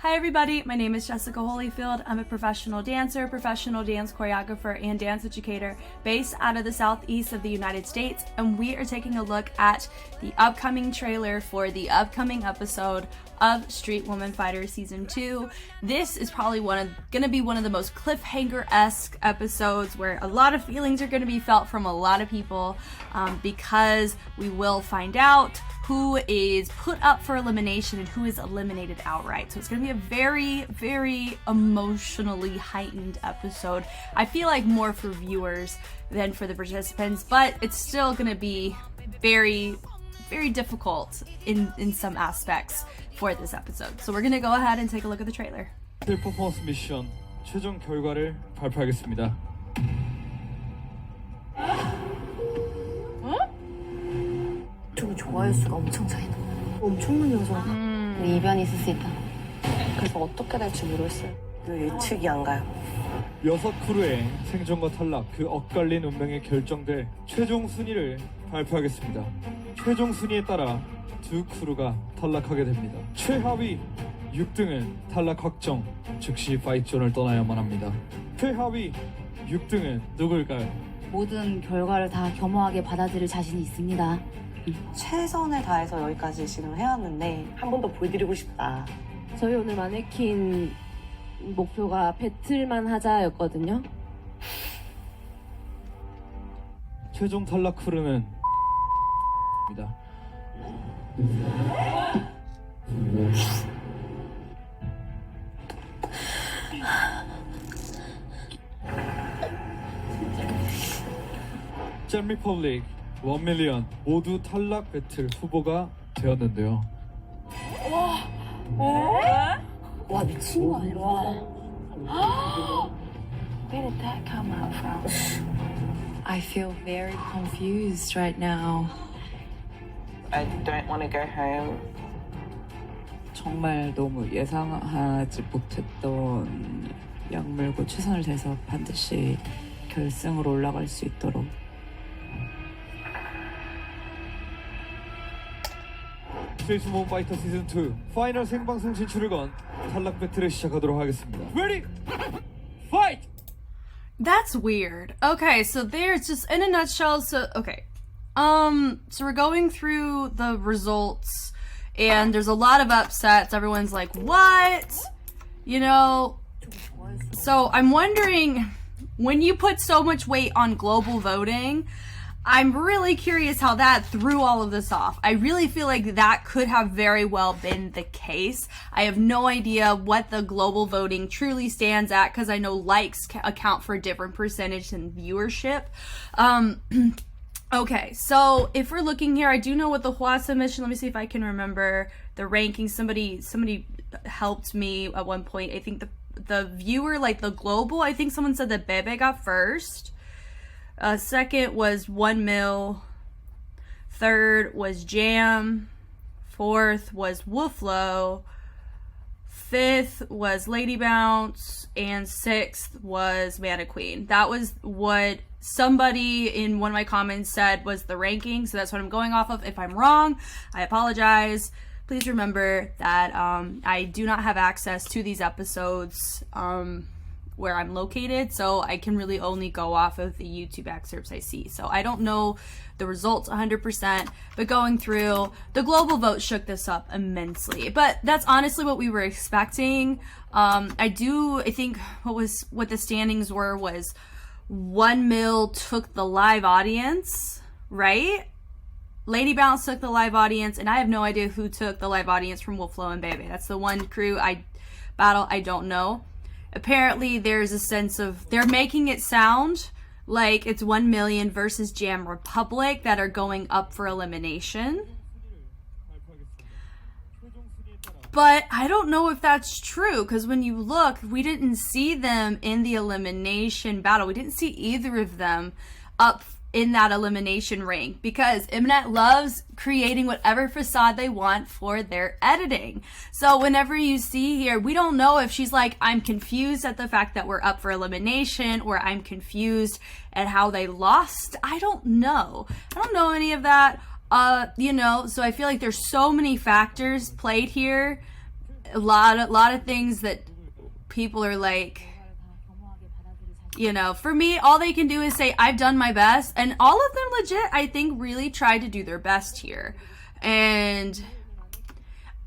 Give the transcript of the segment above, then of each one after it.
Hi everybody, my name is Jessica Holyfield. I'm a professional dancer, professional dance choreographer, and dance educator based out of the southeast of the United States, and we are taking a look at the upcoming trailer for the upcoming episode of Street Woman Fighter Season 2. This is probably gonna be one of the most cliffhanger-esque episodes where a lot of feelings are gonna be felt from a lot of people because we will find out who is put up for elimination and who is eliminated outright. So it's gonna be a very, very emotionally heightened episode. I feel like more for viewers than for the participants, but it's still gonna be very, very difficult in some aspects for this episode. So we're gonna go ahead and take a look at the trailer. 퍼포먼스 미션 최종 결과를 발표하겠습니다. 좀 좋아요수가 엄청 차이나. 엄청난 여자. 이변이 있을 수 있다. 그래서 어떻게 될지 모르겠어요. 예측이 안 가요. 6크루의 생존과 탈락, 그 엇갈린 운명이 결정될 최종 순위를 발표하겠습니다. 최종 순위에 따라 두 크루가 탈락하게 됩니다. 최하위 6등은 탈락 확정, 즉시 파이트존을 떠나야만 합니다. 최하위 6등은 누굴까요? 모든 결과를 다 겸허하게 받아들일 자신이 있습니다. 최선을 다해서 여기까지 지금 해왔는데 한 번 더 보여드리고 싶다. 저희 오늘 마네킹 목표가 배틀만 하자였거든요. 최종 탈락 크루는 입니다. 잼 리퍼블릭 1밀리언 모두 탈락 배틀 후보가 되었는데요. 와 미친 거 아니야? Where did that come out from? I feel very confused right now. I don't want to go home. 정말 너무 예상하지 못했던 약물고 최선을 다해서 반드시 결승으로 올라갈 수 있도록. 스트레이트 모먼 파이터 시즌 2 파이널 생방송 진출을 건 탈락 배틀을 시작하도록 하겠습니다. Ready? Fight! That's weird. Okay, so there's just in a nutshell. So so we're going through the results, and there's a lot of upsets. Everyone's like, "What?" You know. So I'm wondering, when you put so much weight on global voting, I'm really curious how that threw all of this off. I really feel like that could have very well been the case. I have no idea what the global voting truly stands at because I know likes account for a different percentage than viewership. Okay, so if we're looking here, I do know what the Hua submission, let me see if I can remember the ranking. Somebody helped me at one point. I think the viewer, like the global, I think someone said that Bebe got first. Second was 1mil. Third was Jam. Fourth was Wooflo. Fifth was Lady Bounce. And sixth was Mana Queen. That was what somebody in one of my comments said was the ranking. So that's what I'm going off of. If I'm wrong, I apologize. Please remember that I do not have access to these episodes where I'm located, so I can really only go off of the YouTube excerpts I see. So I don't know the results 100%, but going through, the global vote shook this up immensely. But that's honestly what we were expecting. I think what the standings were was 1mil took the live audience, right? Lady Bounce took the live audience, and I have no idea who took the live audience from Wooflo and Bebe. That's the one crew I don't know. Apparently there's a sense of, they're making it sound like it's 1 million versus Jam Republic that are going up for elimination. But I don't know if that's true, because when you look, we didn't see them in the elimination battle. We didn't see either of them up in that elimination ring, because Mnet loves creating whatever facade they want for their editing. So whenever you see here, we don't know if she's like, I'm confused at the fact that we're up for elimination, or I'm confused at how they lost. I don't know. I don't know any of that. So I feel like there's so many factors played here a lot of things that people are like, you know, for me, all they can do is say, I've done my best. And all of them legit, I think, really tried to do their best here. And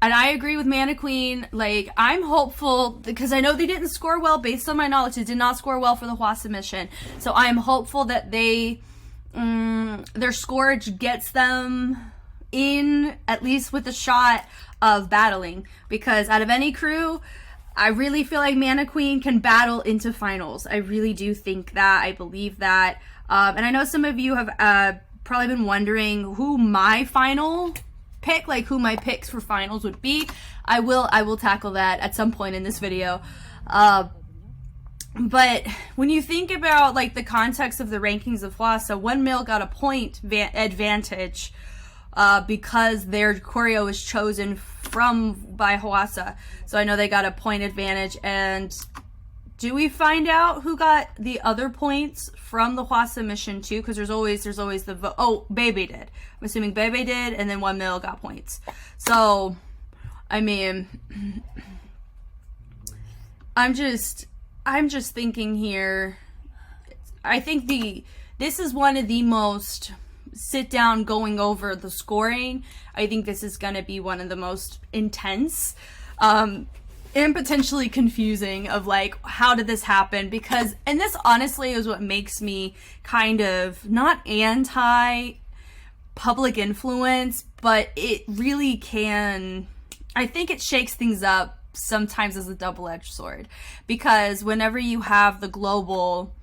I agree with Mana Queen. Like, I'm hopeful, because I know they didn't score well. Based on my knowledge, they did not score well for the Hwa submission. So I'm hopeful that they, their scourge gets them in, at least with a shot of battling. Because out of any crew, I really feel like Mana Queen can battle into finals. I really do think that. I believe that. And I know some of you have probably been wondering who my final pick, like who my picks for finals would be. I will tackle that at some point in this video. But when you think about like the context of the rankings of Hwa, so 1mil got a point advantage because their choreo was chosen by Hwasa. So I know they got a point advantage. And do we find out who got the other points from the Hwa submission too? Because there's always the vote. Oh, Bebe did. I'm assuming Bebe did, and then 1mil got points. So, I mean, I'm just thinking here. I think this is one of the most sit down going over the scoring. I think this is going to be one of the most intense and potentially confusing of like, how did this happen? Because, and this honestly is what makes me kind of not anti public influence, but it really can, I think it shakes things up sometimes as a double-edged sword, because whenever you have the global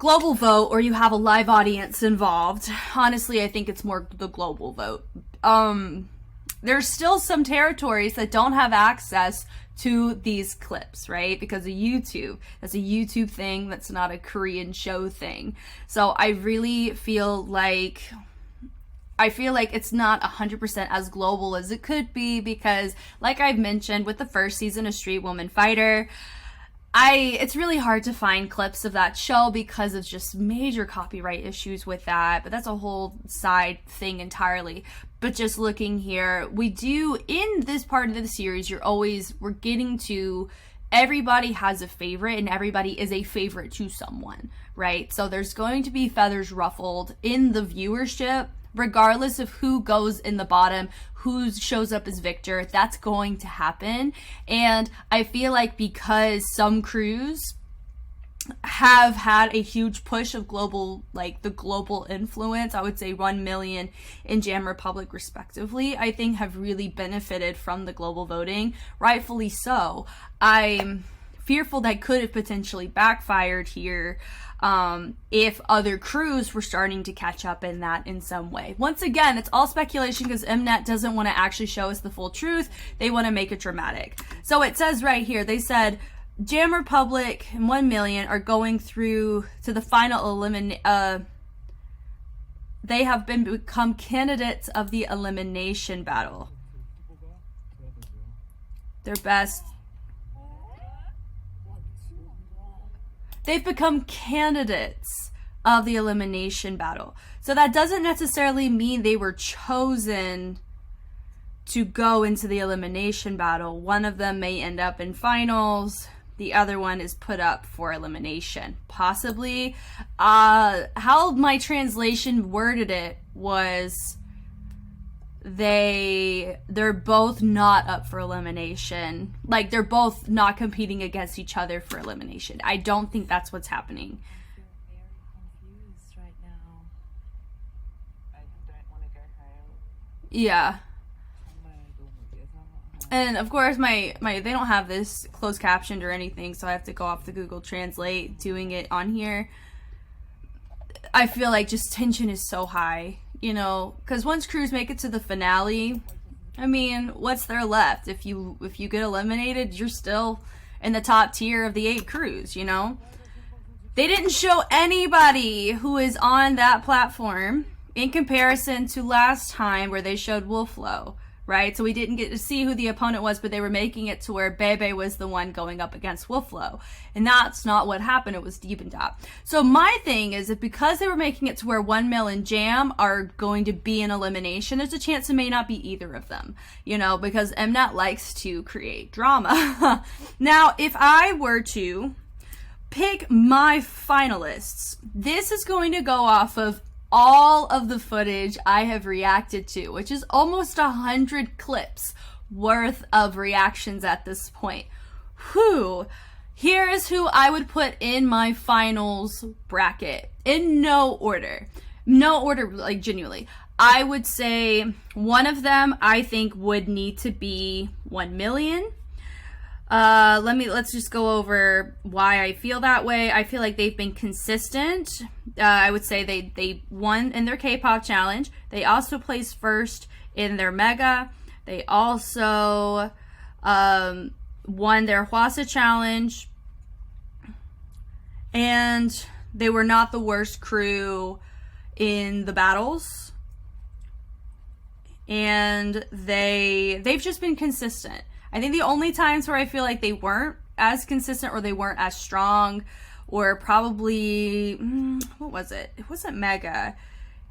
vote or you have a live audience involved, honestly, I think it's more the global vote. There's still some territories that don't have access to these clips, right? Because of YouTube. That's a YouTube thing. That's not a Korean show thing. So I really feel like it's not 100% as global as it could be, because like I've mentioned with the first season of Street Woman Fighter, it's really hard to find clips of that show because of just major copyright issues with that, but that's a whole side thing entirely. But just looking here, we do, in this part of the series, we're getting to, everybody has a favorite and everybody is a favorite to someone, right? So there's going to be feathers ruffled in the viewership, regardless of who goes in the bottom, who shows up as victor. That's going to happen. And I feel like because some crews have had a huge push of global, like the global influence, I would say 1 million in Jam Republic respectively, I think have really benefited from the global voting, rightfully so. I'm fearful that could have potentially backfired here if other crews were starting to catch up in that in some way. Once again, it's all speculation because Mnet doesn't want to actually show us the full truth. They want to make it dramatic. So it says right here, they said Jam Republic and 1 million are going through to the final they have become candidates of the elimination battle. Their best. They've become candidates of the elimination battle. So that doesn't necessarily mean they were chosen to go into the elimination battle. One of them may end up in finals. The other one is put up for elimination. Possibly. How my translation worded it was they're both not up for elimination. Like, they're both not competing against each other for elimination. I don't think that's what's happening. I feel very confused right now. I don't want to go home. Yeah. And of course my they don't have this closed captioned or anything, so I have to go off the Google Translate doing it on here. I feel like just tension is so high, you know, because once crews make it to the finale, I mean, what's there left? If you get eliminated, you're still in the top tier of the 8 crews, you know? They didn't show anybody who is on that platform in comparison to last time where they showed Wolflow, right? So we didn't get to see who the opponent was, but they were making it to where Bebe was the one going up against Wolflo. And that's not what happened. It was Deep and Dap. So my thing is that because they were making it to where 1 Mil and Jam are going to be in elimination, there's a chance it may not be either of them, you know, because Mnet likes to create drama. Now, if I were to pick my finalists, this is going to go off of all of the footage I have reacted to, which is almost 100 clips worth of reactions at this point. Whew. Here is who I would put in my finals bracket in no order. No order, like genuinely. I would say one of them I think would need to be 1 million. Let's just go over why I feel that way. I feel like they've been consistent. I would say they won in their K-pop challenge. They also placed first in their Mega. They also won their Hwasa challenge. And they were not the worst crew in the battles. And they've just been consistent. I think the only times where I feel like they weren't as consistent or they weren't as strong or probably, what was it? It wasn't Mega.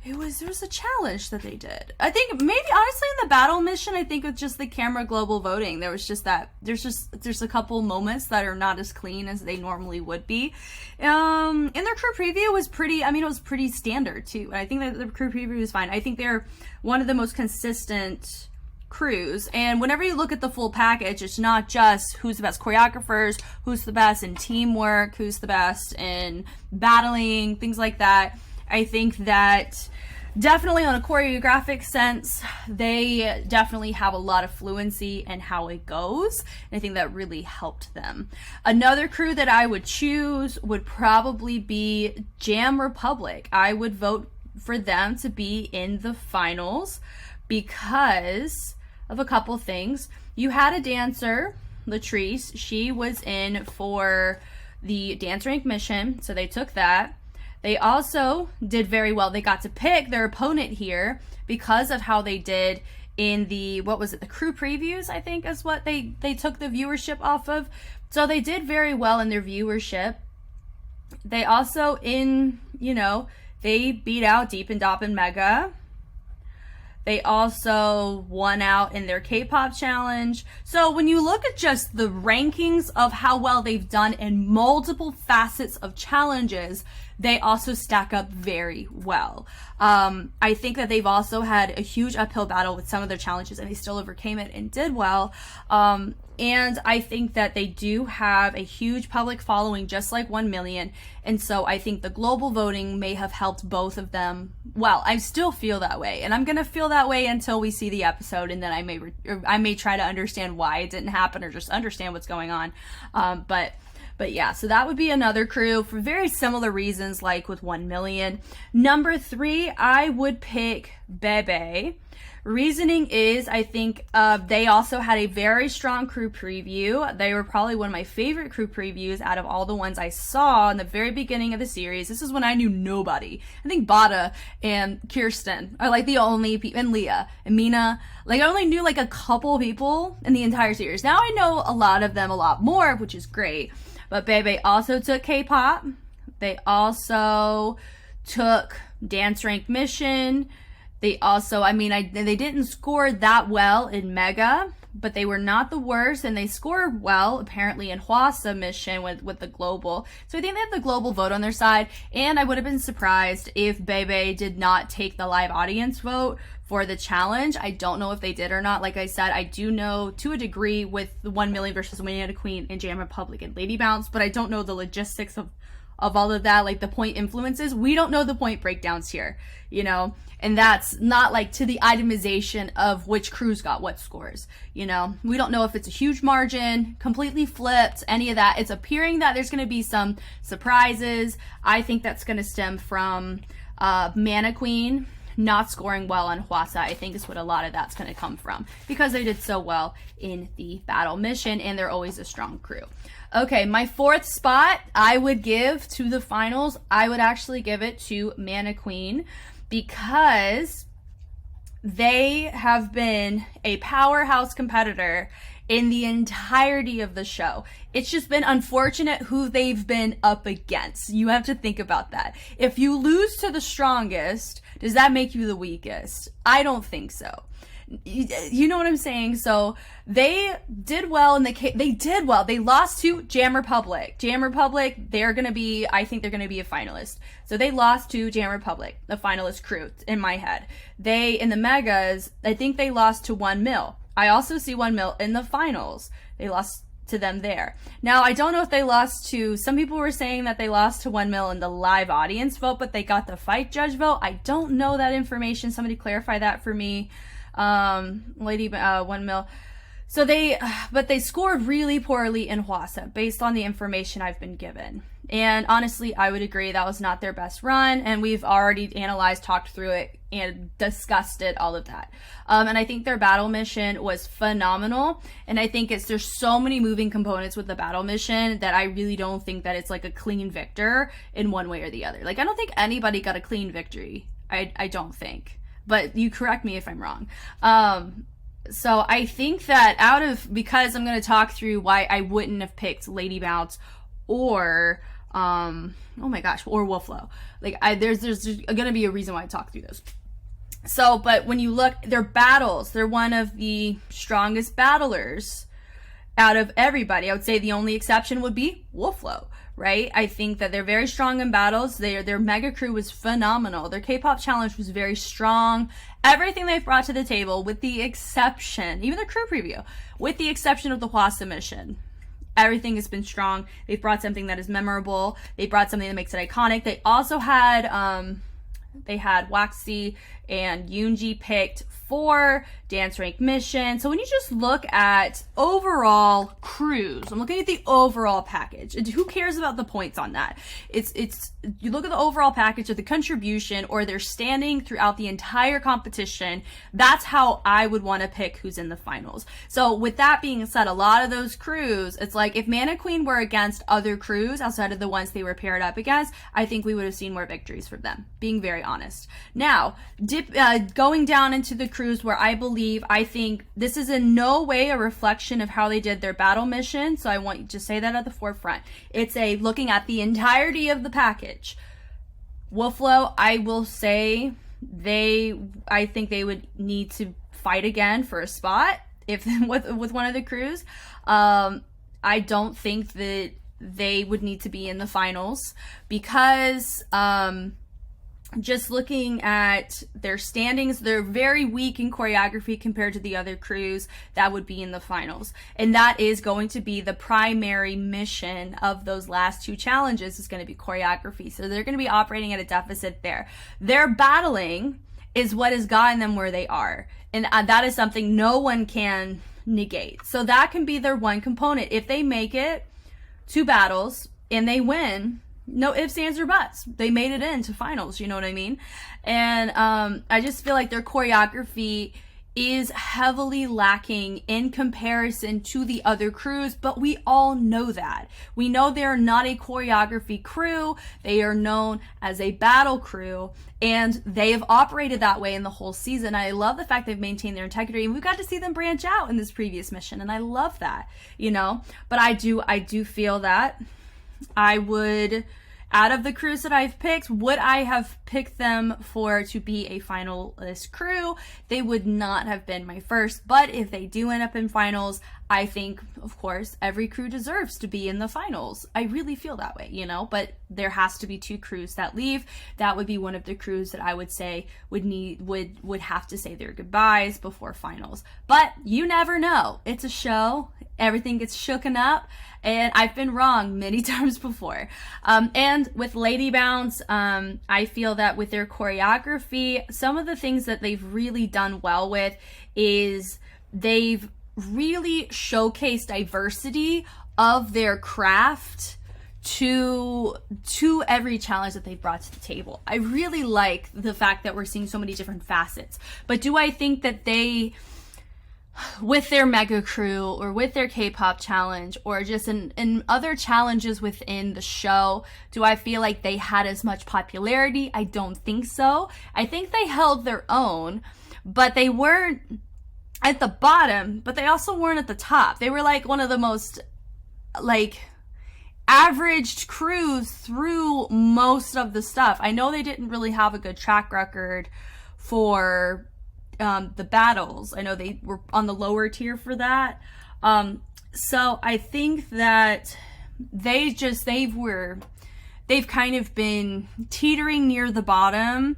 There was a challenge that they did. I think maybe honestly in the battle mission, I think with just the camera global voting, there was just that, there's a couple moments that are not as clean as they normally would be. And their crew preview was pretty, I mean, it was pretty standard too. I think that the crew preview was fine. I think they're one of the most consistent crews, and whenever you look at the full package, it's not just who's the best choreographers, who's the best in teamwork, who's the best in battling, things like that. I think that definitely on a choreographic sense, they definitely have a lot of fluency in how it goes, and I think that really helped them. Another crew that I would choose would probably be Jam Republic. I would vote for them to be in the finals because of a couple things. You had a dancer, Latrice. She was in for the dance rank mission, so they took that. They also did very well. They got to pick their opponent here because of how they did in the, what was it, the crew previews, I think is what they took the viewership off of. So they did very well in their viewership. They also they beat out Deep and Dop and Mega. They also won out in their K-pop challenge. So when you look at just the rankings of how well they've done in multiple facets of challenges, they also stack up very well. I think that they've also had a huge uphill battle with some of their challenges, and they still overcame it and did well. And I think that they do have a huge public following, just like 1 million. And so I think the global voting may have helped both of them. Well, I still feel that way, and I'm going to feel that way until we see the episode, and then I may try to understand why it didn't happen or just understand what's going on. But yeah, so that would be another crew for very similar reasons like with 1 million. Number 3, I would pick Bebe. Reasoning is, I think they also had a very strong crew preview. They were probably one of my favorite crew previews out of all the ones I saw in the very beginning of the series. This is when I knew nobody. I think Bada and Kirsten are like the only people, and Leah and Mina. Like I only knew like a couple people in the entire series. Now I know a lot of them a lot more, which is great. But Bebe also took K-pop. They also took Dance Rank Mission. They also, they didn't score that well in Mega, but they were not the worst, and they scored well, apparently, in Hwasa mission with the global. So I think they have the global vote on their side, and I would have been surprised if Bebe did not take the live audience vote for the challenge. I don't know if they did or not. Like I said, I do know to a degree with the 1 million versus Winning at a Queen and Jam Republic and Lady Bounce, but I don't know the logistics of all of that, like the point influences. We don't know the point breakdowns here, and that's not like to the itemization of which crews got what scores. We don't know if it's a huge margin, completely flipped, any of that. It's appearing that there's going to be some surprises. I think that's going to stem from Mana Queen not scoring well on Hwasa. I think is what a lot of that's going to come from, because they did so well in the battle mission and they're always a strong crew. Okay, my 4th spot I would give to the finals. I would actually give it to Mana Queen, because they have been a powerhouse competitor in the entirety of the show. It's just been unfortunate who they've been up against. You have to think about that. If you lose to the strongest, does that make you the weakest? I don't think so. You know what I'm saying? So they did well in they did well. They lost to Jam Republic. Jam Republic, I think they're going to be a finalist. So they lost to Jam Republic, the finalist crew in my head. In the megas, I think they lost to 1mil. I also see 1mil in the finals. They lost to them there. Now, I don't know if they lost to, some people were saying that they lost to 1mil in the live audience vote, but they got the fight judge vote. I don't know that information. Somebody clarify that for me. 1mil. So but they scored really poorly in Hwasa based on the information I've been given. And honestly, I would agree that was not their best run, and we've already analyzed, talked through it, and discussed it, all of that. And I think their battle mission was phenomenal, and I think there's so many moving components with the battle mission that I really don't think that it's like a clean victor in one way or the other. Like, I don't think anybody got a clean victory. I don't think. But you correct me if I'm wrong. So I think that because I'm going to talk through why I wouldn't have picked Lady Bounce or, oh my gosh, or Wolflow. Like, there's going to be a reason why I talk through those. So, but when you look, their battles, they're one of the strongest battlers out of everybody. I would say the only exception would be Wolflow, right? I think that they're very strong in battles. Their mega crew was phenomenal. Their K-pop challenge was very strong. Everything they've brought to the table, with the exception, even their crew preview, with the exception of the Hwasa mission, everything has been strong. They've brought something that is memorable. They brought something that makes it iconic. They also had, Waxy and Yoonji picked for Dance Rank Mission. So when you just look at overall crews, I'm looking at the overall package. Who cares about the points on that? You look at the overall package of the contribution or their standing throughout the entire competition. That's how I would want to pick who's in the finals. So with that being said, a lot of those crews, it's like if Man and Queen were against other crews outside of the ones they were paired up against, I think we would have seen more victories from them, being very honest. Now, going down into the crews where I think this is in no way a reflection of how they did their battle mission. So I want you to say that at the forefront. It's looking at the entirety of the package. Wolflow, I will say I think they would need to fight again for a spot with one of the crews. I don't think that they would need to be in the finals because, just looking at their standings, they're very weak in choreography compared to the other crews that would be in the finals. And that is going to be the primary mission of those last two challenges, is going to be choreography. So they're going to be operating at a deficit there. Their battling is what has gotten them where they are. And that is something no one can negate. So that can be their one component. If they make it 2 battles and they win, no ifs, ands, or buts. They made it into finals, you know what I mean? And I just feel like their choreography is heavily lacking in comparison to the other crews, but we all know that. We know they're not a choreography crew. They are known as a battle crew, and they have operated that way in the whole season. I love the fact they've maintained their integrity, and we got to see them branch out in this previous mission, and I love that, you know? But I do feel that I would, out of the crews that I've picked, would I have picked them to be a finalist crew? They would not have been my first, but if they do end up in finals, I think, of course, every crew deserves to be in the finals. I really feel that way, you know, but there has to be 2 crews that leave. That would be one of the crews that I would say would have to say their goodbyes before finals. But you never know. It's a show. Everything gets shooken up. And I've been wrong many times before. And with Lady Bounce, I feel that with their choreography, some of the things that they've really done well with is they've really showcased diversity of their craft to every challenge that they've brought to the table. I really like the fact that we're seeing so many different facets. But do I think that they, with their mega crew or with their K-pop challenge or just in other challenges within the show, do I feel like they had as much popularity? I don't think so. I think they held their own, but they weren't at the bottom, but they also weren't at the top. They were like one of the most like averaged crews through most of the stuff. I know they didn't really have a good track record for the battles. I know they were on the lower tier for that. So I think that they've kind of been teetering near the bottom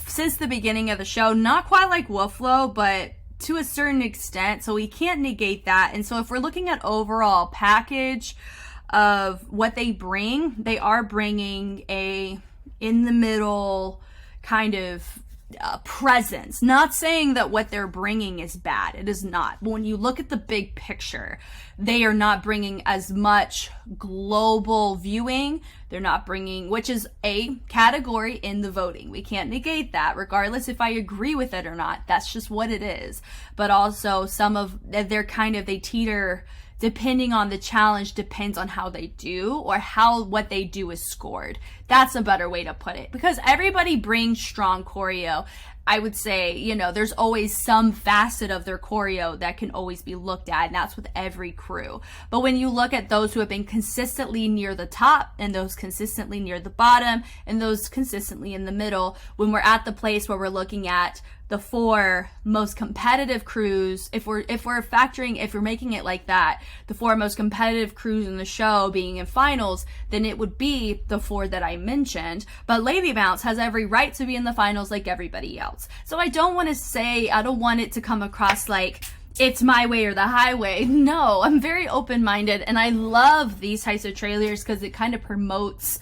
since the beginning of the show. Not quite like Wooflo, but to a certain extent. So we can't negate that. And so if we're looking at overall package of what they bring, they are bringing a in the middle kind of presence. Not saying that what they're bringing is bad. It is not. But when you look at the big picture, they are not bringing as much global viewing. They're not bringing, which is a category in the voting. We can't negate that, regardless if I agree with it or not. That's just what it is. But also some of they teeter depending on the challenge, depends on how they do or how what they do is scored. That's a better way to put it, because everybody brings strong choreo. I would say, you know, there's always some facet of their choreo that can always be looked at, and that's with every crew. But when you look at those who have been consistently near the top and those consistently near the bottom and those consistently in the middle, when we're at the place where we're looking at the 4 most competitive crews, if we're making it like that, the 4 most competitive crews in the show being in finals, then it would be the 4 that I mentioned. But Lady Bounce has every right to be in the finals like everybody else. So I don't want it to come across like it's my way or the highway. No, I'm very open-minded, and I love these types of trailers because it kind of promotes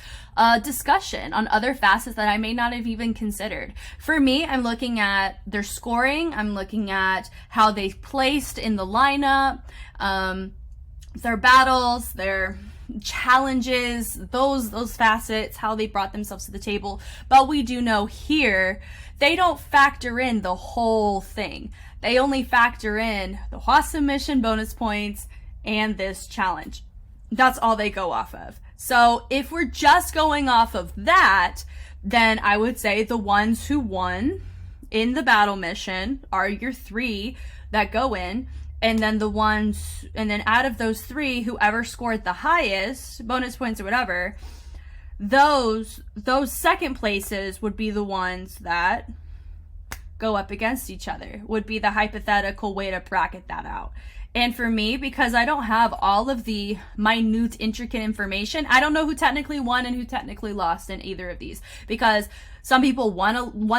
discussion on other facets that I may not have even considered. For me, I'm looking at their scoring, I'm looking at how they've placed in the lineup, their battles, their challenges, those facets, how they brought themselves to the table. But we do know here, they don't factor in the whole thing. They only factor in the Hwa submission bonus points and this challenge. That's all they go off of. So if we're just going off of that, then I would say the ones who won in the battle mission are your 3 that go in. And then out of those 3, whoever scored the highest bonus points or whatever, those second places would be the ones that go up against each other, would be the hypothetical way to bracket that out. And for me, because I don't have all of the minute, intricate information, I don't know who technically won and who technically lost in either of these. Because some people won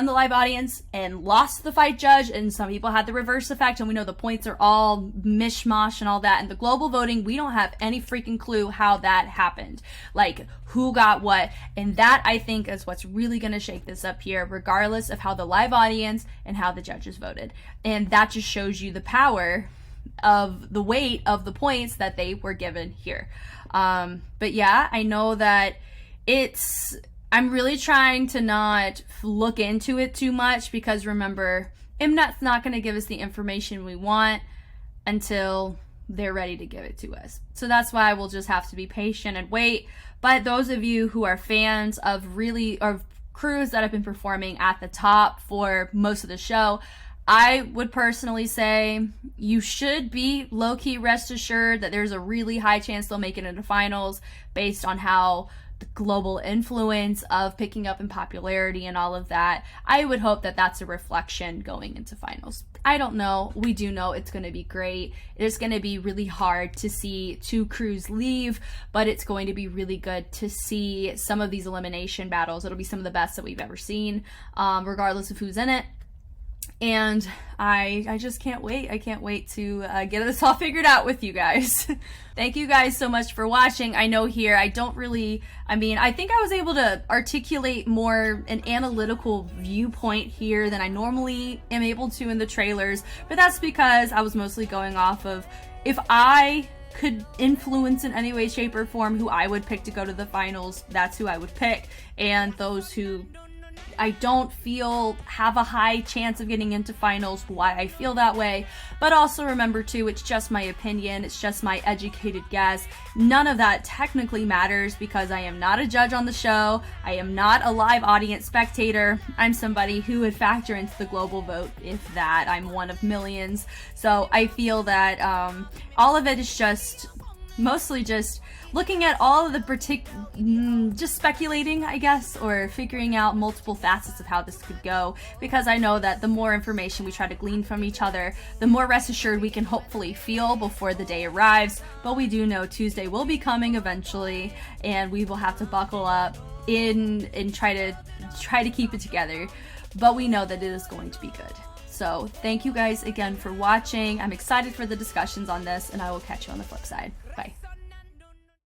the live audience and lost the fight judge, and some people had the reverse effect, and we know the points are all mishmash and all that. And the global voting, we don't have any freaking clue how that happened. Like, who got what. And that, I think, is what's really going to shake this up here, regardless of how the live audience and how the judges voted. And that just shows you the power of the weight of the points that they were given here. But yeah, I know that I'm really trying to not look into it too much, because remember, Mnet's not going to give us the information we want until they're ready to give it to us. So that's why we'll just have to be patient and wait. But those of you who are fans of crews that have been performing at the top for most of the show, I would personally say you should be low-key rest assured that there's a really high chance they'll make it into finals based on how the global influence of picking up in popularity and all of that. I would hope that that's a reflection going into finals. I don't know. We do know it's going to be great. It's going to be really hard to see 2 crews leave, but it's going to be really good to see some of these elimination battles. It'll be some of the best that we've ever seen, regardless of who's in it. And I just can't wait. I can't wait to get this all figured out with you guys. Thank you guys so much for watching. I know here I think I was able to articulate more an analytical viewpoint here than I normally am able to in the trailers, but that's because I was mostly going off of, if I could influence in any way, shape, or form who I would pick to go to the finals, that's who I would pick. And those who I don't have a high chance of getting into finals, why I feel that way. But also remember too, it's just my opinion, it's just my educated guess. None of that technically matters because I am not a judge on the show. I am not a live audience spectator. I'm somebody who would factor into the global vote, if that. I'm one of millions. So I feel that all of it is just mostly just looking at all of the just speculating, I guess, or figuring out multiple facets of how this could go, because I know that the more information we try to glean from each other, the more rest assured we can hopefully feel before the day arrives. But we do know Tuesday will be coming eventually, and we will have to buckle up and try to keep it together. But we know that it is going to be good. So thank you guys again for watching. I'm excited for the discussions on this, and I will catch you on the flip side. Bye.